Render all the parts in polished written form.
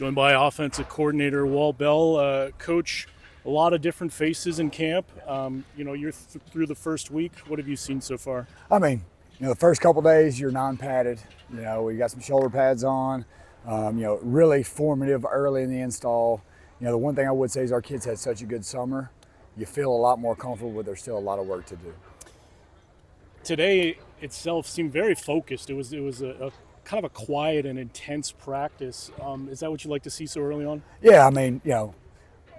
Joined by offensive coordinator Walt Bell. Coach, a lot of different faces in camp. You're through the first week. What have you seen so far? I mean, the first couple days you're non-padded. We got some shoulder pads on. Really formative early in the install. The one thing I would say is our kids had such a good summer. You feel a lot more comfortable, but there's still a lot of work to do. Today itself seemed very focused. It was a kind of a quiet and intense practice. Is that what you like to see so early on? Yeah,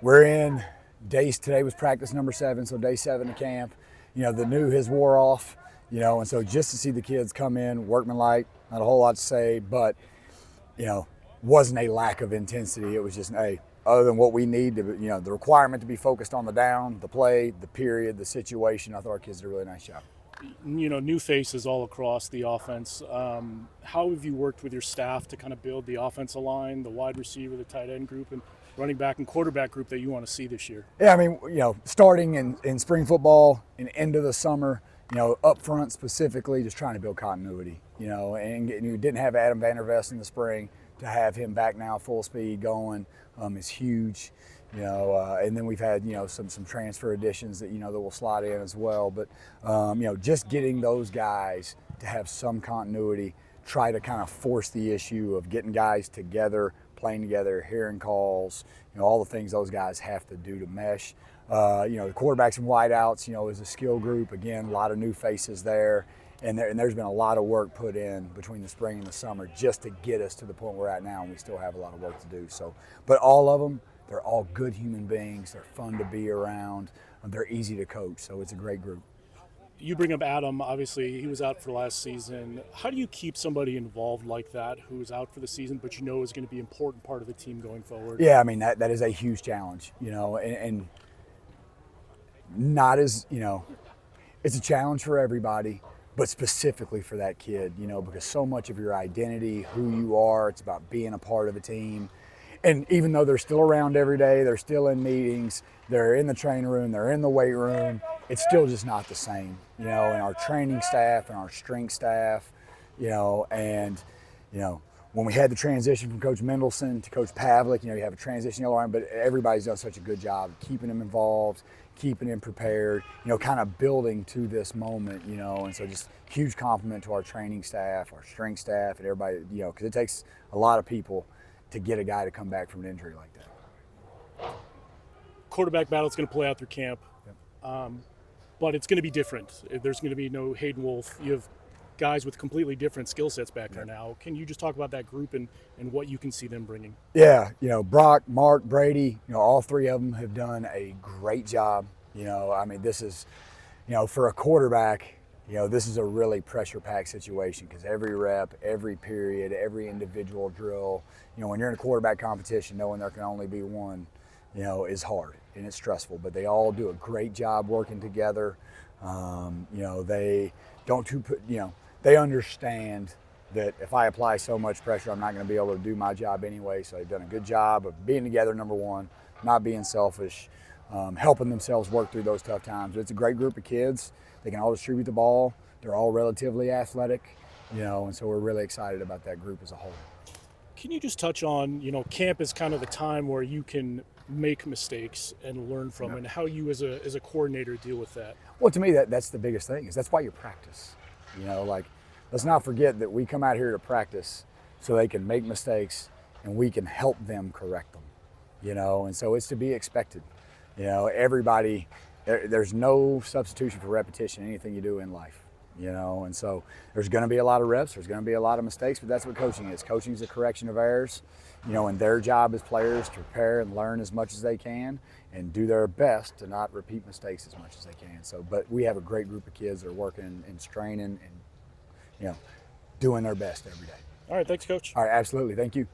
we're in days. Today was practice number 7, so day 7 of camp. The new has wore off. And so just to see the kids come in, workmanlike, not a whole lot to say, but wasn't a lack of intensity. It was just other than what we need to, the requirement to be focused on the down, the play, the period, the situation. I thought our kids did a really nice job. New faces all across the offense. How have you worked with your staff to kind of build the offensive line, the wide receiver, the tight end group, and running back and quarterback group that you want to see this year? Yeah, starting in spring football and end of the summer, up front specifically, just trying to build continuity, and you didn't have Adam Vandervest in the spring. To have him back now full speed going is huge. And then we've had some transfer additions that that will slide in as well. But just getting those guys to have some continuity, try to kind of force the issue of getting guys together, playing together, hearing calls, all the things those guys have to do to mesh. The quarterbacks and wideouts, is a skill group. Again, a lot of new faces there. And there's been a lot of work put in between the spring and the summer just to get us to the point we're at now, and we still have a lot of work to do. So, but all of them, they're all good human beings. They're fun to be around. They're easy to coach, so it's a great group. You bring up Adam. Obviously, he was out for last season. How do you keep somebody involved like that who's out for the season, but is going to be an important part of the team going forward? Yeah, that is a huge challenge, and not as, it's a challenge for everybody, but specifically for that kid, because so much of your identity, who you are, it's about being a part of a team. And even though they're still around every day, they're still in meetings, they're in the training room, they're in the weight room, it's still just not the same, and our training staff and our strength staff, when we had the transition from Coach Mendelson to Coach Pavlik, you have a transition all around, but everybody's done such a good job of keeping them involved, keeping them prepared, kind of building to this moment, and so just huge compliment to our training staff, our strength staff, and everybody, because it takes a lot of people to get a guy to come back from an injury like that. Quarterback battle is going to play out through camp, Yep. But it's going to be different. There's going to be no Hayden Wolf. You have guys with completely different skill sets back there now. Can you just talk about that group and what you can see them bringing? Yeah, Brock, Mark, Brady, all three of them have done a great job. This is, for a quarterback, this is a really pressure-packed situation because every rep, every period, every individual drill, when you're in a quarterback competition, knowing there can only be one, is hard and it's stressful. But they all do a great job working together. They don't they understand that if I apply so much pressure, I'm not going to be able to do my job anyway. So they've done a good job of being together, number one, not being selfish, helping themselves work through those tough times. It's a great group of kids. They can all distribute the ball. They're all relatively athletic, and so we're really excited about that group as a whole. Can you just touch on, camp is kind of the time where you can make mistakes and learn from, and how you as a coordinator deal with that? Well, to me, that's the biggest thing, is that's why you practice. Let's not forget that we come out here to practice so they can make mistakes and we can help them correct them, and so it's to be expected. Everybody, there's no substitution for repetition in anything you do in life, and so there's going to be a lot of reps, there's going to be a lot of mistakes, but that's what coaching is. Coaching is a correction of errors, and their job as players to prepare and learn as much as they can and do their best to not repeat mistakes as much as they can. So, but we have a great group of kids that are working and straining and, doing their best every day. All right, thanks, Coach. All right, absolutely. Thank you.